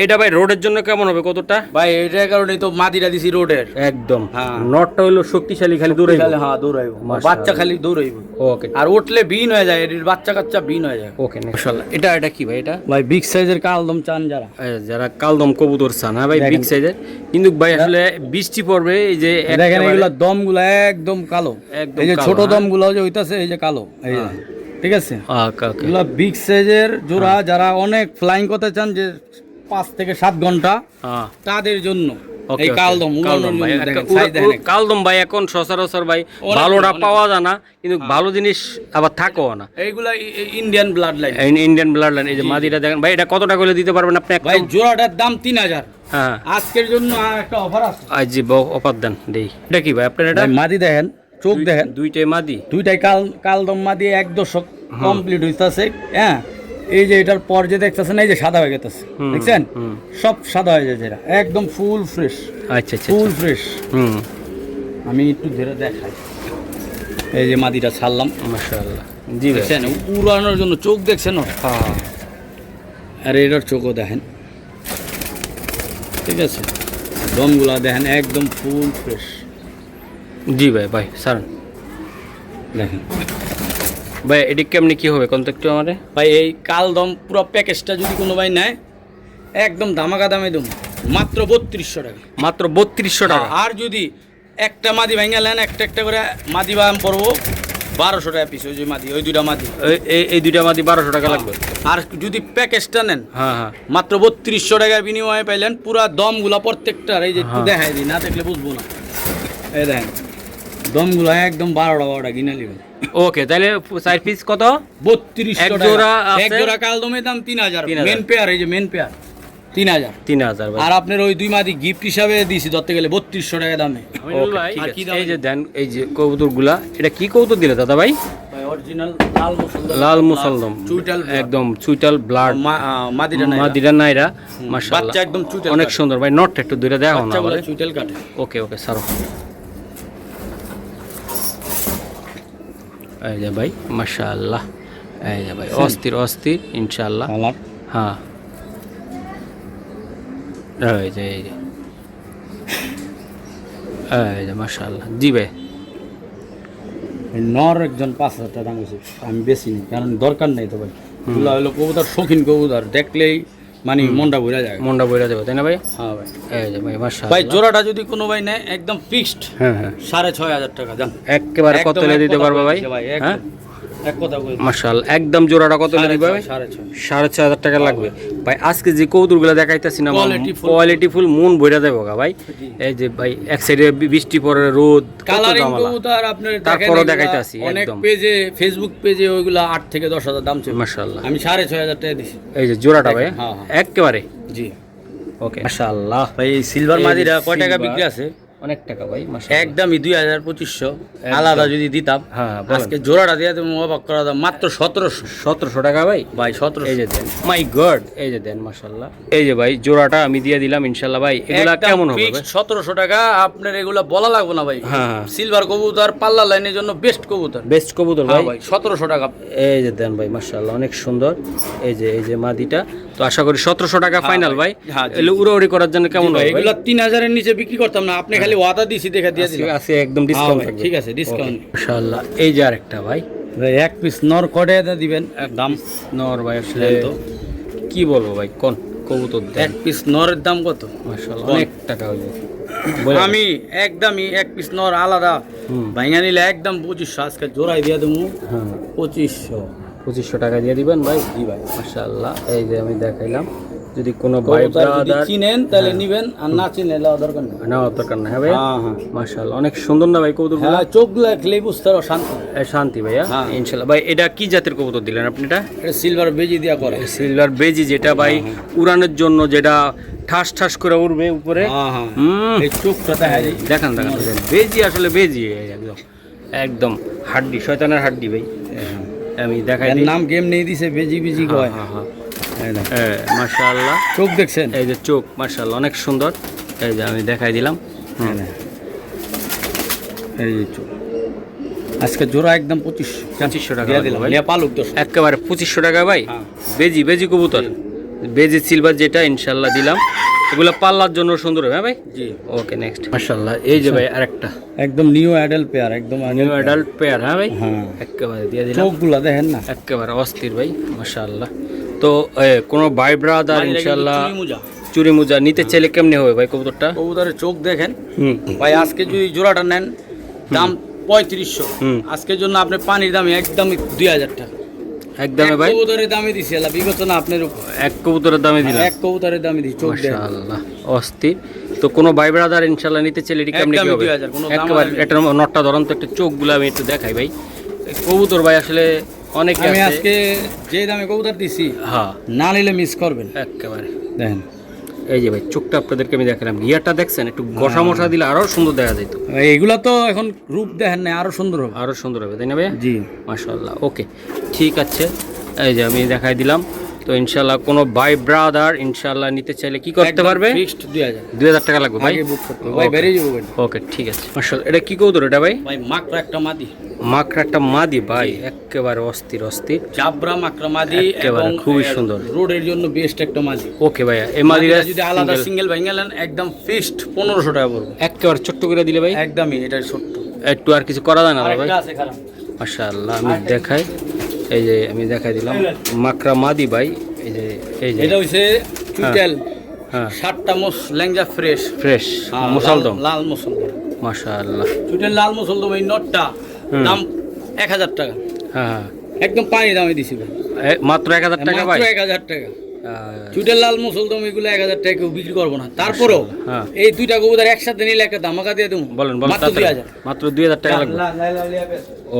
এটা ভাই রোডের জন্য কেমন হবে কতটা? ভাই এটার কারণেই তো মাদিরা দিছি রোডের। একদম হ্যাঁ। নটটা হলো শক্তিশালী, খালি দূরে খালি হ্যাঁ দৌড়াইবো, মাশাআল্লাহ। বাচ্চা খালি দৌড়াইবো। ওকে আর উঠলে বিন হয়ে যায়, এর বাচ্চা কাচ্চা বিন হয়ে যায়। ওকে মাশাআল্লাহ। এটা কি ভাই? এটা ভাই বিগ সাইজের কালদম চান যারা, যারা কালদম কবুতর চান, হ্যাঁ ভাই দেখেন। বিগ সাইজের, কিন্তু ভাই আসলে বৃষ্টি পড়বে এই যে দেখেন একেবারে- এগুলা দমগুলা একদম কালো। একদম এই যে কালো, ছোট হ্যাঁ। দমগুলা যে হইতাছে এই যে কালো, এই যে ঠিক আছে। ওকে ওকে এগুলা বিগ সাইজের জোড়া, যারা অনেক ফ্লাইং করতে চান যে 5 থেকে 7 ঘন্টা, হ্যাঁ তাদের জন্য ওকে, এই ওকে। কালদম কালদম ভাই, দেখেন একটা সাইজ দেখেন। কালদম ভাই এখন সচরাচর ভাই অনেক, ভালোটা অনেক। পাওয়া যায় না, কিন্তু ভালো জিনিস আবার থাকেও না। এইগুলা Indian blood line. Indian blood line. এই যে মাদিটা দেখেন ভাই, এটা কত টাকা করে দিতে পারবেন আপনি? ভাই একদম জোড়াটার দাম 3000। হ্যাঁ আজকের জন্য আর একটা অফার আছে। আজ যে অফার দেন দেই। এটা কি ভাই আপনার? এটা ভাই মাদি দেখেন, চোখ দেখেন, দুইটাই মাদি। দুইটাই কালদম মাদি, 1 দশক কমপ্লিট হইতাছে। হ্যাঁ এই যে এটার পর যে দেখতেছেন এই যে সাদা হয়ে গেছে, দেখছেন সব সাদা হয়ে যাচ্ছে, এটা একদম ফুল ফ্রেশ, আচ্ছা আচ্ছা ফুল ফ্রেশ। হুম আমি একটু ধরে দেখাই, এই যে মাদিটা ছাড়লাম, মাশাআল্লাহ। জি ভাই দেখছেন উড়ানোর জন্য চোখ দেখছেন ওর? হ্যাঁ আর এটার চোখও দেখেন, ঠিক আছে। দমগুলা দেখেন একদম ফুল ফ্রেশ, জি ভাই ভাই স্যার দেখেন ভাই এটি কেমনি কি হবে কোন তো একটু আমারে? ভাই। এই কালদম পুরো প্যাকেজটা যদি কোনো ভাই নেয় একদম ধামাকা দামে দেবো, মাত্র 3200 টাকা। মাত্র 3200 টাকা? আর যদি একটা মাদি ভাঙা নেন, একটা করে মাদি বাম পড়বো 1200 টাকা পিস। ওই যে মাদি, ওই দুইটা মাদি, এই দুইটা মাদি 1200 টাকা লাগবে? আর যদি প্যাকেজটা নেন হ্যাঁ হ্যাঁ মাত্র 3200 টাকার বিনিময়ে পাইলেন পুরা দমগুলা প্রত্যেকটার। এই যে একটু দেখাই দিই, না দেখলে বুঝবো না। এই দেখেন দমগুলা একদম 12টা কিনে নেবেন। ওকে তাহলে 4 পিস কত? 3200 এক টাকা। জোড়া আছে? এক জোড়া কালদমের দাম 3000। 3000 মেন পেয়ার, এই যে মেন পেয়ার 3000। 3000 ভাই। আর আপনার ওই দুই মাদি গিফট হিসাবে দিয়েছি ধরতে গেলে 3200 টাকা দামে। ওকে, ভাই, ঠিক আর আছে। কি দাম? এই যে দেন এই যে কবুতরগুলা, এটা কি কবুতর দিলে দাদা ভাই? ভাই অরিজিনাল লাল মুসলদম, লাল মুসলদম, চুইটাল একদম চুইটাল ব্লাড মাদিটা নাই, মাদিরা নাইরা মাশাআল্লাহ বাচ্চা একদম চুইটাল অনেক কাটে। সুন্দর ভাই। নটটা একটু দূরে দেখো না বাচ্চাগুলো আমারে। চুইটাল কাটে। ওকে ওকে সারো। এই যে ভাই মাশাআল্লাহ, এই যে ভাই অস্থির অস্থির ইনশাআল্লাহ। কালার হ্যাঁ এই যে মাশাআল্লাহ। জি ভাই নর একজন 5,000 টাকা দাম হয়েছে, আমি বেশি নি কারণ দরকার নেই তো ভাই। এগুলো হলো কবুতর, শৌখিন কবুতর, দেখলেই মানে মনটা ভরে যায়। মনটা বইরা যাবে তাই না ভাই? হ্যাঁ ভাই। এই যে ভাই মাশাআল্লাহ। ভাই জোড়াটা যদি কোনো ভাই নেয় একদম ফিক্সড হ্যাঁ হ্যাঁ 6,500 টাকা জান। একেবারে কত একদম লে এক দিতে কথা পারবে ভাই? বলছে ভাই, হ্যাঁ এক কথা বলছি। মাশাআল্লাহ একদম জোড়াটা কত লে দিবে ভাই? 6,500 6,500 টাকা লাগবে ভাই। আজকে যে কৌতুকগুলো দেখাইতেছি না, Quality-full। কোয়ালিটি ফুল, মন বইরা দেবো গা ভাই। এই যে ভাই এক সাইডে বৃষ্টি পড়ে, রোদ, কত কালারিং ঝামেলা। কবুতর আপনার তারপরও দেখাইতাছি অনেক একদম। পেজে, ফেসবুক পেজে ওইগুলা 8 থেকে 10,000 দাম ছিল। মাশাআল্লাহ আমি 6,500 টাকা দিছি। এই যে জোড়াটা ভাই হ্যাঁ, হ্যাঁ। একেবারে জি ওকে মাশাআল্লাহ। ভাই এই সিলভার এই যে মাদিরা কয় টাকা silver। বিক্রি আছে? অনেক টাকা ভাই মাশাআল্লাহ। একদমই 2,000-2,500 আলাদা যদি দিতাম। হ্যাঁ, বলেন। আজকে জোড়াটা দিয়ে তুমি অবাক করা দাম মাত্র 1700 1700 টাকা ভাই। ভাই 1700। এই যে দেন, মাই গড, এই যে দেন মাশাআল্লাহ। এই যে ভাই জোড়াটা আমি দিয়ে দিলাম ইনশাআল্লাহ ভাই। এগুলা কেমন হবে ভাই? 1700 টাকা আপনার, এগুলা বলা লাগবে না ভাই। হ্যাঁ। সিলভার কবুতর পাল্লা লাইনের জন্য বেস্ট কবুতর। বেস্ট কবুতর হ্যাঁ ভাই। ভাই 1700 টাকা। এই যে দেন ভাই মাশাআল্লাহ অনেক সুন্দর। এই যে মাদিটা, তো আশা করি 1700 টাকা ফাইনাল ভাই। হ্যাঁ, জি, এগুলো উড়াউড়ি করার জন্য কেমন হবে ভাই? এগুলা 3000 এর নিচে বিক্রি করতাম না, আপনি খালি ওয়াদা দিছি দেখা দিয়ে দিলাম। আছে একদম ডিসকাউন্ট ভাই, থাকবে। ঠিক আছে, ডিসকাউন্ট। মাশাআল্লাহ এই যে আরেকটা ভাই, ভাই এক পিস নর কটে দিবেন দাম। নর ভাই আসলে দেন তো। কি বলবো ভাই, কোন কবুতর দেন এক পিস নরের দাম কত? মাশাআল্লাহ কোন? অনেক টাকা হইবে। আমি একদমই এক পিস নর আলাদা ভাইঙা নিলে একদম 2500, আজকে জোড়াই দিয়ে দেবো হ্যাঁ 2500। 2500 টাকা দিয়ে দিবেন ভাই। জি ভাই। মাশাআল্লাহ এই যে আমি দেখাইলাম, যদি কোনো ভাই কবুতর যদি ব্রাদার চিনেন তাহলে নিবেন, আর না চিনেন নেওয়া দরকার নেই। নেওয়ার দরকার না। হ্যাঁ ভাই হ্যাঁ হ্যাঁ মাশাআল্লাহ অনেক সুন্দর না ভাই কবুতরগুলো? হ্যাঁ, চোখ লাগলেই বুঝতে পারো শান্তি। শান্তি ভাইয়া হ্যাঁ। ইনশাআল্লাহ। ভাই এটা কি জাতের কবুতর দিলেন আপনি? এটা এটা সিলভার বেজি দিয়া করে। সিলভার বেজি, যেটা ভাই উড়ানোর জন্য, যেটা ঠাস ঠাস করে উড়বে উপরে। হ্যাঁ হ্যাঁ হুম। এই চোখটা দেখা যায়। দেখান বেজি, আসলে বেজি একদম একদম হাড্ডি, শয়তানের হাড্ডি ভাই। আমি দেখাই এর দিই। নাম গেম নেই দিছে, বেজি বেজি কয়। হ্যাঁ হ্যাঁ এই দেখ, মাশাআল্লাহ চোখ দেখছেন? এই যে চোখ মাশাআল্লাহ অনেক সুন্দর। এই যে আমি দেখাই দিলাম। এই দেখ, এই যে চোখ। আজকে জোড়া একদম 2500 2500 টাকা দিয়ে লাগবে দিলাম। ভাই। নিয়ে পালুক দোষ। একেবারে 2500 টাকা ভাই। হ্যাঁ। বেজি বেজি কবুতর, বেজি সিলভার যেটা ইনশাআল্লাহ দিলাম। এগুলো পাল্লার জন্য সুন্দর হবে। হ্যাঁ ভাই। জি ওকে নেক্সট মাশাআল্লাহ। এই যে ভাই আরেকটা একদম নিউ অ্যাডাল্ট পেয়ার, একদম নিউ অ্যাডাল্ট পেয়ার। হ্যাঁ ভাই হ্যাঁ, একেবারে দিয়ে দিলাম। চোখগুলা দেখেন না, একেবারে অস্থির ভাই মাশাআল্লাহ। তো কোনো ভাই ব্রাদার মানিরা কিন্তু ইনশাআল্লাহ চুরি মুজা। চুরি মুজা নিতে চাইলে কেমনে হবে ভাই কবুতরটা? কবুতরের চোখ দেখেন হুম ভাই। আজকে যদি জোড়াটা নেন দাম 3500, হুম। আজকের জন্য আপনি পানির দামে একদম 2000 টাকা একদমে ভাই। কবুতরের দামে দিছি, এলা বিবেচনা আপনার উপর। এক কবুতরের দামে দিলাম। এক কবুতরের দামে দিছি, চোখ দেখেন। মাশাআল্লাহ অস্থির। তো কোনো ভাই ব্রাদার ইনশাআল্লাহ নিতে চাইলে এটি কেমনে কি একদমই হবে? 2000, কোনো দাম একেবারে হবে না। এটা নটটা ধরন তো, একটা চোখগুলো আমি একটু দেখাই ভাই। এই কবুতর ভাই আসলে অনেক আমি আছে। আজকে যে দামে কবুতর দিছি হ্যাঁ না নিলে মিস করবেন। একেবারে দেখেন এই যে ভাই চোখটা আপনাদেরকে আমি দেখালাম, গিয়ারটা দেখছেন, একটু ঘষা মশা দিলে আরো সুন্দর দেখা যেত। এইগুলা তো এখন রূপ দেখেন না, আরো সুন্দর হবে। আরো সুন্দর হবে তাই না ভাই? জি মাশাআল্লাহ ওকে ঠিক আছে। এই যে আমি দেখাই দিলাম। তো ইনশাআল্লাহ কোনো ভাই ব্রাদার ইনশাআল্লাহ নিতে চাইলে কি করতে পারবে? ফিক্সড 2000 2000 টাকা লাগবে ভাই। আগে বুক করতে হবে ভাই, বেরিয়ে যাবো ভাই। ওকে ঠিক আছে মাশাআল্লাহ। এটা কি কবুতর এটা ভাই? ভাই মাকড়া একটা মাদি, মাকড়া একটা মাদি ভাই, একেবারে অস্থির অস্থির। জাবরা মাকড়া মাদি, একেবারে এবং খুবই সুন্দর। রোডের জন্য বেস্ট একটা মাদি। ওকে ভাইয়া এই মাদিরা মাদিরা যদি আলাদা সিঙ্গেল ভাই গেলেন একদম ফিক্সড 1500 টাকা পড়বে। একেবারে ছোট্ট করে দিলে ভাই একদমই, এটা ছোট্ট। একটু আর কিছু করা যায় না ভাই? আরেকটা আছে খারাপ। মাশাআল্লাহ আমি দেখাই। এই যে আমি দেখাই দিলাম মাকড়া মাদি ভাই। এই যে এটা হইছে চুইটেল, হ্যাঁ 7টা মোষ ল্যাংজা ফ্রেশ, ফ্রেশ মুসলদম। লাল মুসলদম, মাশাআল্লাহ চুইটেল লাল মুসলদম। এই নটটা দাম 1000 টাকা, হ্যাঁ হ্যাঁ একদম পানি দামে দিছি ভাই। মাত্র 1000 টাকা ভাই। মাত্র 1000 টাকা। চুইটেল লাল মুসলদম এগুলো 1000 টাকা কেউ বিক্রি করবো না। তারপরেও হ্যাঁ এই দুইটা কবুতর একসাথে নিলে একটা ধামাকা দিয়ে দেবো। বলেন মাত্র 2000। মাত্র 2000 টাকা লাগবে।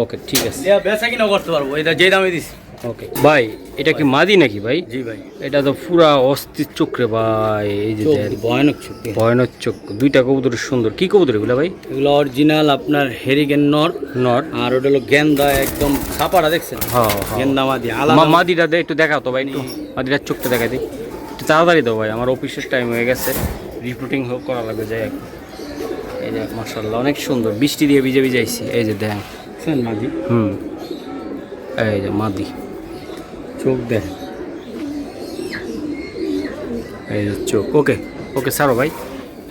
ওকে ঠিক আছে বেচা কিনা করতে পারবো, এটা যে দামে দিছি। ওকে ভাই এটা কি মাদি নাকি ভাই? জি ভাই, এটা তো পুরা অস্থির চোখ রে ভাই। এই যে দেন, ভয়ানক চোখ। ভয়ানক চোখ। দুইটা কবুতর সুন্দর। কি কবুতর এগুলা ভাই? এগুলো অরিজিনাল আপনার হেরিগেন নর, নর। আর ওটা হলো গেন্দা, একদম ছাপাটা দেখছেন? হ্যাঁ গেন্দা মাদি আলাদা। মাদিটা দে একটু দেখাও তো ভাই, একটু মাদিটার চোখটা দেখাই দিই একটু তাড়াতাড়ি দাও ভাই, আমার অফিসের টাইম হয়ে গেছে, রিপোর্টিং করা লাগবে যাই একটু। এই যে মাশাআল্লাহ অনেক সুন্দর, বৃষ্টি দিয়ে ভিজে ভিজাইছি। এই যে দেন মাদি হুম এই যে মাদি, চোখ দেখেন, এই যে চোখ। ওকে ওকে ছাড়ো ভাই।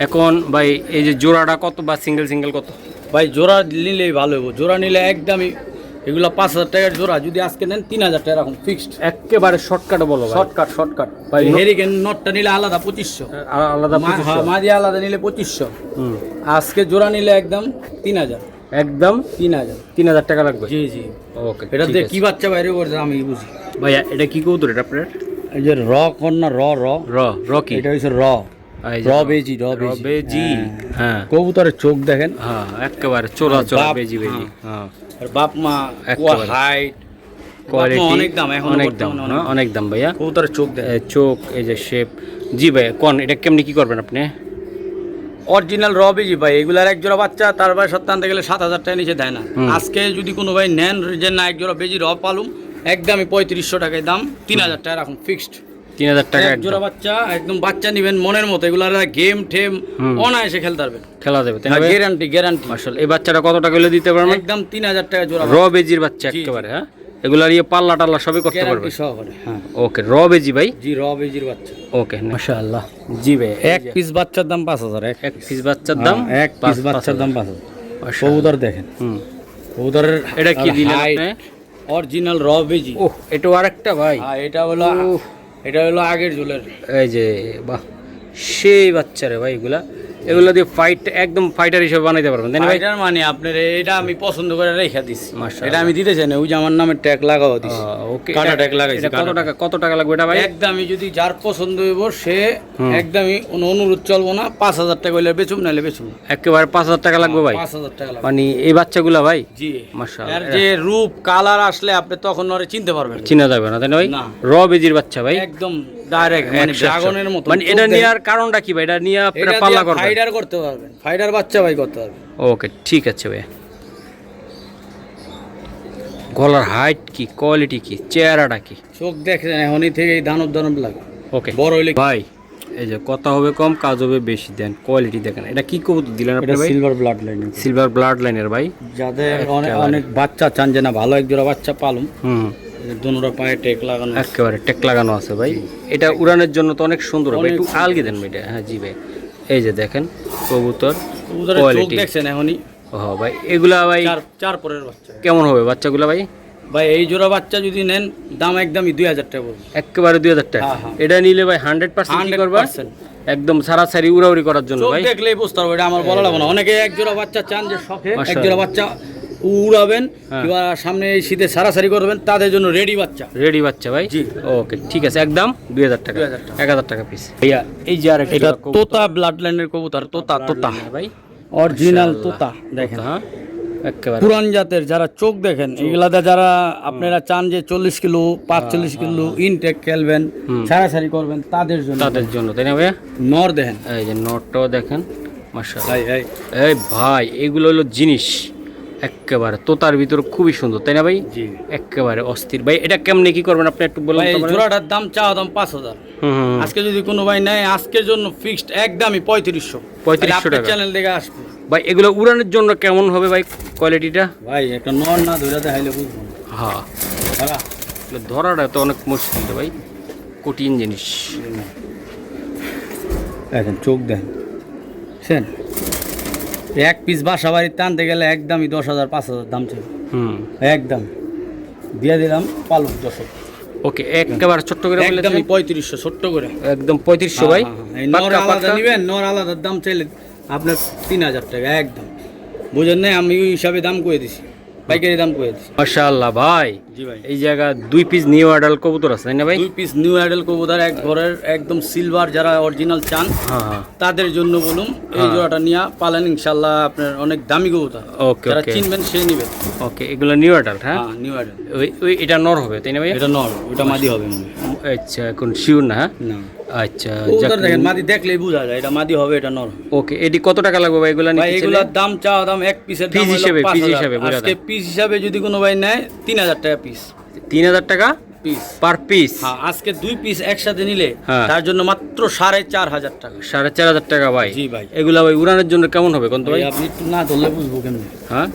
এখন ভাই এই যে জোড়াটা কত বা সিঙ্গেল সিঙ্গেল কত? ভাই জোড়া নিলেই ভালো হবো, জোড়া নিলে একদমই এগুলো 5,000 টাকার জোড়া, যদি আজকে নেন 3,000 টাকা এরকম ফিক্সড। একেবারে শর্টকাটে বলো ভাই। শর্টকাট ভাই, হেরিকেন নটটা নিলে আলাদা 2500, আলাদা মাদি আলাদা নিলে 2500। হুম, আজকে জোড়া নিলে একদম 3,000, একদম 3,000 টাকা লাগবে। জি জি। ওকে, এটা দিয়ে কি বাচ্চা বাইরে করছে আমি বুঝি। ভাইয়া এটা কি কবুতর এটা আপনার? এই যে র কন্যা র র র র কি? এটা হচ্ছে র এই যে র বেজি, বেজি। হ্যাঁ কবুতরের চোখ দেখেন, হ্যাঁ, একেবারে চোরা চোরা বাপ, বেজি বেজি। হ্যাঁ, আর বাপ মা একেবারে। হাইট কোয়ালিটি অনেক দাম, এখন অনেক দাম, হ্যাঁ অনেক দাম ভাইয়া। কবুতরের চোখ দেখেন, চোখ, এই যে শেপ। জি ভাই, কোন এটা কেমনি কি করবেন আপনি? অরিজিনাল র বেজি ভাই। এগুলার এক জোড়া বাচ্চা তার ভাই সত্য আনতে গেলে 7,000 টাকা নিচে দেয় না। আজকে যদি কোনো ভাই নেন যে না এক জোড়া বেজি র পালুম, একদমই 3500 টাকায় দাম, 3,000 টাকা রাখুন ফিক্সড। 3,000 টাকা এক জোড়া বাচ্চা, একদম বাচ্চা নিবেন মনের মতো। এগুলার গেম ঠেম অনায়াসে খেলতে পারবেন, খেলা যাবে তাই না ভাই? গ্যারান্টি। মাশাআল্লাহ, এই বাচ্চাটা কত টাকা হলে দিতে পারবেন? একদম 3,000 টাকা জোড়া, র বেজির বাচ্চা একেবারে। হ্যাঁ, এগুলার পাল্লা টাল্লা সবই করতে পারবে। গ্যারান্টি সহকারে। হ্যাঁ ওকে, র বেজি ভাই। জি, র বেজির বাচ্চা। ওকে, মাশাআল্লাহ। জি ভাই, এক পিস বাচ্চার দাম 5,000। এক পিস বাচ্চার দাম, এক পিস বাচ্চার দাম 5,000। মাশাআল্লাহ। কবুতর দেখেন, কবুতরের এটা কি দিলেন আপনি? অরিজিনাল র বেজি। ওহ, এটা আরেকটা ভাই। হ্যাঁ, এটা হলো আগের ঝুলের। এই যে বাহ, সেই বাচ্চারে ভাই। এগুলা দিয়ে ফাইট, একদম ফাইটার হিসেবে বানাইতে পারবেন তাই না ভাই? এটার মানে আপনার এটা আমি পছন্দ করে রেখে দিছি। মাশাআল্লাহ। এটা আমি দিতে চাই না, ওই যে আমার নামে ট্যাগ লাগাও দিছি। ওকে, কাটা ট্যাগ লাগাইছি। কত টাকা লাগবে এটা ভাই? একদমই যদি যার পছন্দ হইব সে একদমই অনুরোধ চলবো না, 5,000 টাকা হইলে বেচুম, নাহলে বেচুম না। একেবারে 5,000 টাকা লাগবে ভাই? 5,000 টাকা লাগবে। মানে এই বাচ্চাগুলা ভাই? জি মাশাআল্লাহ। এর যে রূপ কালার আসলে আপনি তখন ওরে চিনতে পারবেন, চিনা যাবে না তাই না ভাই? না। র বেজির বাচ্চা ভাই, একদম ডাইরেক্ট, মানে 100 ড্রাগনের মতো। মানে এটা নেওয়ার কারণটা কি ভাই? এটা নিয়ে আপনারা পাল্লা করবেন? ফাইটার করতে পারবেন, ফাইটার বাচ্চা ভাই করতে পারবেন। ওকে, ঠিক আছে ভাই। গলার হাইট কি, কোয়ালিটি কি, চেহারাটা কি? চোখ দেখেন এখনই থেকে দানব লাগে। ওকে বড় হইলে ভাই, এই যে কথা হবে কম, কাজ হবে বেশি, দেন কোয়ালিটি দেখেন। এটা কি কবুতর দিলেন আপনি ভাই? Silver blood line. Silver blood লাইনের ভাই। যাদের অনেক বাচ্চা চান যে না ভালো এক জোড়া বাচ্চা পালুম, দুনোটা পায়ে টেক লাগানো, একেবারে টেক লাগানো আছে ভাই। এটা উড়ানের জন্য তো অনেক সুন্দর ভাই, একটু আলগে দেন ভাই এটা। হ্যাঁ জি ভাই, এই যে দেখেন কবুতর চোখ দেখছেন এখনই। ও ভাই, এগুলা ভাই চার পরের বাচ্চা কেমন হবে বাচ্চাগুলা ভাই? ভাই এই জোড়া বাচ্চা যদি নেন দাম একদমই 2,000 টাকা পড়বে। একেবারে 2,000 টাকা। এটা নিলে ভাই 100% কি করবা? একদম সারাসারি উড়াউড়ি করার জন্য ভাই। দেখলেই বুঝতে পারবো, এটা আমার বলা লাগবে না। অনেকে এক জোড়া বাচ্চা চান যে শখে এক জোড়া বাচ্চা উড়াবেন কিংবা সামনে এই শীতে সারাসারি করবেন, তাদের জন্য রেডি বাচ্চা ভাই। জি ওকে, ঠিক আছে, একদম 2,000 টাকা, 1,000 টাকা পিস ভাইয়া। এই যে আরেকটা এটা তোতা ব্লাড লাইনের কবুতর, তোতা ভাই, অরিজিনাল তোতা দেখেন। হ্যাঁ, একেবারে পুরান জাতের। যারা চোখ দেখেন এগুলাতে, যারা আপনারা চান যে 40 কিলো 45 কিলো ইনটেক খেলবেন, সারাসারি করবেন, তাদের জন্য তাই না ভাইয়া? নর দেখেন, এই যে নটটাও দেখেন, মাশাআল্লাহ। এই ভাই, এগুলো হলো জিনিস একেবারে তোতার ভিতর খুবই সুন্দর তাই না ভাই? জি একেবারে অস্থির ভাই। এটা কেমনে কি করবেন আপনি একটু বলুন তো? জোড়াটার দাম চাওয়া দাম 5,000। আজকে যদি কোনো ভাই নেয়, আজকের জন্য ফিক্সড একদমই 3500 টাকা। চ্যানেল দেখে আসবে ভাই। এগুলো উড়ানোর জন্য কেমন হবে ভাই কোয়ালিটিটা? ভাই একটা নর না ধরে দেখাইলে বুঝবো। হ্যাঁ, ধরাটা তো অনেক মুশকিল ভাই, কঠিন জিনিস। দেখেন চোখ দেখেন, এক পিস বাসা বাড়িতে টানতে গেলে একদমই 10,000 5,000 দাম চাই। একদম দিয়ে দিলাম পালক 10। ওকে, একেবারে ছোট্ট করে বললে একদমই 3500 ছোট্ট করে, একদম 3500 ভাই। নর আলাদা নিবেন, নর আলাদা দাম চাইলে আপনার 3,000 টাকা একদম। বুঝেন না, আমি ওই হিসাবে দাম করে দিছি, পাইকারি দাম করে দিছি। মাশাআল্লাহ ভাই। জি ভাই, এই জায়গা 2 পিস নিউ অ্যাডাল কবুতর আছে তাই না ভাই? 2 পিস নিউ অ্যাডাল কবুতর এক ঘরের, একদম সিলভার, যারা অরিজিনাল চান তাদের জন্য বলুন এই জোড়াটা নিয়ে পালেন, ইনশাআল্লাহ আপনার অনেক দামি কবুতর। ওকে, যারা চিনবেন সে নেবেন। ওকে, এগুলো নিউ অ্যাডাল? হ্যাঁ, নিউ অ্যাডাল। ওই এটা নর হবে তাই না ভাই? এটা নর, ওটা মাদি হবে মনে হয়। আচ্ছা, এখন শিওর না? না, আচ্ছা, কবুতর দেখেন মাদি দেখলেই বোঝা যায় এটা মাদি হবে, এটা নর। ওকে, এটি কত টাকা লাগবে ভাই এগুলা নিতে? ভাই এগুলার দাম চাওয়া দাম এক পিসের দাম পিস হিসেবে, পিস হিসেবে বুঝা আজকে পিস হিসাবে যদি কোনো ভাই নেয় 3,000 টাকা পিস। 3,000 টাকা পিস পার পিস? হ্যাঁ, আজকে 2 পিস একসাথে নিলে তার জন্য মাত্র 4,500 টাকা। 4,500 টাকা ভাই? জি ভাই। এগুলা ভাই উড়ানোর জন্য কেমন হবে কোন তো ভাই? আপনি একটু না ধরলে বুঝবো কেমন। হ্যাঁ,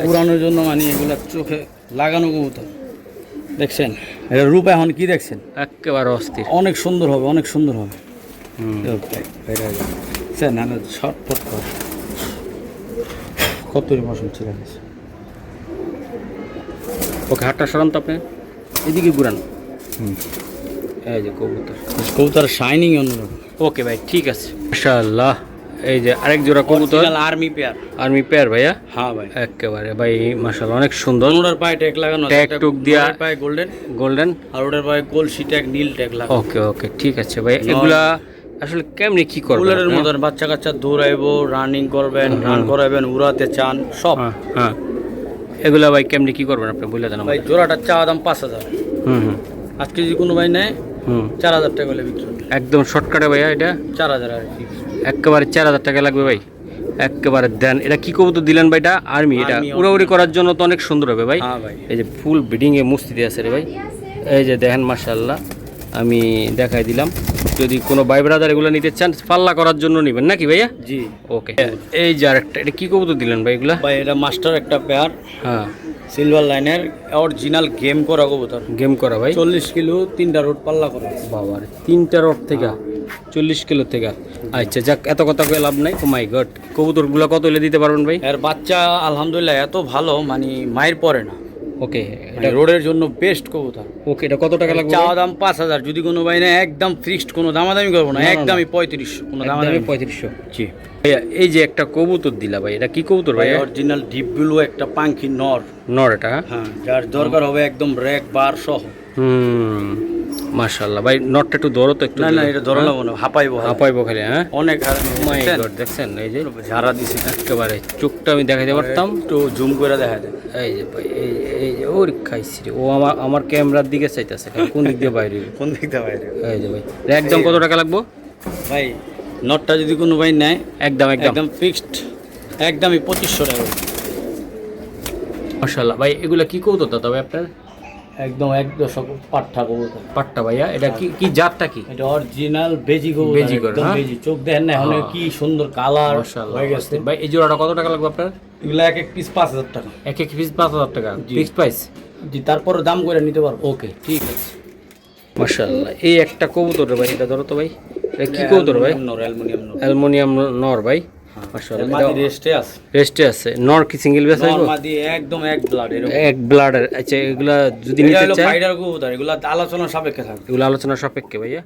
উড়ানোর জন্য মানে এগুলা চোখে লাগানো কবুতর। দেখছেন এটা রূপ এখন কি দেখছেন, একেবারে অস্থির। অনেক সুন্দর হবে, অনেক সুন্দর হবে। দেখছেন শর্টফট করে কত মৌসুম ছিল। ওকে হাতটা সরান তো আপনি, এদিকে ঘুরান। এই যে কবুতর, কবুতর শাইনিং অন্যরকম। ওকে ভাই ঠিক আছে, মাশাআল্লাহ। এই যে আরেক জোড়া কবুতর, আর্মি পেয়ার। আর্মি পেয়ার ভাইয়া। হ্যাঁ ভাই, একেবারে ভাই মাশাআল্লাহ অনেক সুন্দর। ওটার পায়ে ট্যাগ লাগানো, ট্যাগ টুক দিয়া, ওটার পায়ে গোল্ডেন গোল্ডেন, আর ওটার পায়ে কলসি ট্যাগ, নীল ট্যাগ লাগানো। ওকে ওকে ঠিক আছে ভাই। এগুলা আসলে কেমনে কি করবেন? কুলারের মতন বাচ্চা কাচ্চা দৌড়াইবো, রানিং করবেন, রান করাবেন, উড়াতে চান সব। হ্যাঁ, এগুলা ভাই কেমনে কি করবেন আপনি বলে দেন ভাই আমাকে। জোড়াটা চাওয়া দাম 5,000। হুম, আজকে যদি কোনো ভাই নেয় 4,000 টাকা হলে বিক্রি হবে। একদম শর্টকাটে ভাইয়া, এটা 4,000 আর কি। একেবারে 4,000 টাকা লাগবে ভাই, একেবারে দেন। এটা কি কবুতর দিলেন ভাই? এটা আর্মি। এটা আর্মি উড়াউড়ি করার জন্য তো অনেক সুন্দর হবে ভাই। হ্যাঁ ভাই, এই যে ফুল ব্রিডিং এ মস্তিতে আছে রে ভাই। এই যে দেখেন মাশাআল্লাহ, আমি দেখাই দিলাম। যদি কোনো ভাই ব্রাদার এগুলো নিতে চান পাল্লা করার জন্য নেবেন নাকি ভাইয়া? জি। ওকে, এই যে আরেকটা, এটা কি কবুতর দিলেন ভাই এগুলা? ভাই এটা মাস্টার একটা পেয়ার, হ্যাঁ, সিলভার লাইনের অরিজিনাল গেম করা কবুতর। গেম করা ভাই। 40 কিলো 3টা রোড পাল্লা করা। বাবা রে, 3টা রড থেকে 40 কিলো থেকে। আচ্ছা যাক, এত কথা কয়ে লাভ নাই। ও মাই গড, কবুতরগুলো কত হলে দিতে পারবেন ভাই? এর বাচ্চা আলহামদুলিল্লাহ এত ভালো, মানে মায়ের পরে না। ওকে, এটা রোডের জন্য বেস্ট কবুতর। ওকে, এটা কত টাকা লাগবে? চাওয়া দাম 5,000। যদি কোনো ভাই না, একদম ফিক্সড, কোনো দামাদামি করবো না, একদমই 3500, কোনো দামাদামি। 3500। জি ভাইয়া এই যে একটা কবুতর দিলা ভাই, এটা কি কবুতর ভাই? অরিজিনাল ডিপ ব্লু একটা পাঙ্কি নর। নর এটা? হ্যাঁ, যার দরকার হবে একদম র্যাক বার সহ। মাশাআল্লাহ ভাই, নটটা একটু ধরো তো একটু। না না, এটা ধরো না, হাঁপাইবো হাঁপাইবো খালি। হ্যাঁ, অনেক। মাই গড, দেখছেন এই যে ঝাড়া দিছি, একেবারে চোখটা আমি দেখাইতে পারতাম। একটু জুম করে দেখা যায়। এই যে ভাই, এই যে ওর খাইছি রে, ও আমার ক্যামেরার দিকে চাইতেছে, কোন দিক দিয়ে বাইরে? কোন দিক থেকে বাইরে? এই যে ভাই, একদম কত টাকা লাগবো ভাই? নটটা যদি কোনো ভাই নেয়, একদম একদম ফিক্সড, একদমই 2500 টাকা। মাশাআল্লাহ ভাই, এগুলা কি কবুতর দাদা ভাই আপনার? একদম সব পাঠা কবুতর। পাট্টা ভাইয়া, এটা কি জাতটা কি? এটা অরিজিনাল বেজি কবুতর। বেজি করে, একদম হ্যাঁ? বেজি, চোখ দেখেন না এখন কি সুন্দর কালার মাশাআল্লাহ হয়ে গেছে। ভাই, এই জোড়াটা কত টাকা লাগবে আপনার? এগুলা এক এক পিস 5,000 টাকা। এক এক পিস 5,000 টাকা জি। Fixed price? জি, তারপরে দাম করে নিতে পারবো। ওকে ঠিক আছে। মাশাআল্লাহ, এই একটা কবুতর রে ভাই, এটা ধরো তো ভাই। এটা কি কবুতর ভাই? অ্যালুমিনিয়াম নর। অ্যালুমিনিয়াম নর ভাই। মাশাআল্লাহ, মাদি রেস্টে আছে। রেস্টে আছে। নর কি সিঙ্গেল বেস নর আইবো? মাদি একদম এক ব্লাড এরকম। এক ব্লাডের। আচ্ছা, এগুলা যদি এটা নিতে হলো চাই, ফাইটার কবুতর, এগুলা আলোচনা সাপেক্ষে থাকবে। এগুলো আলোচনা সাপেক্ষে ভাইয়া।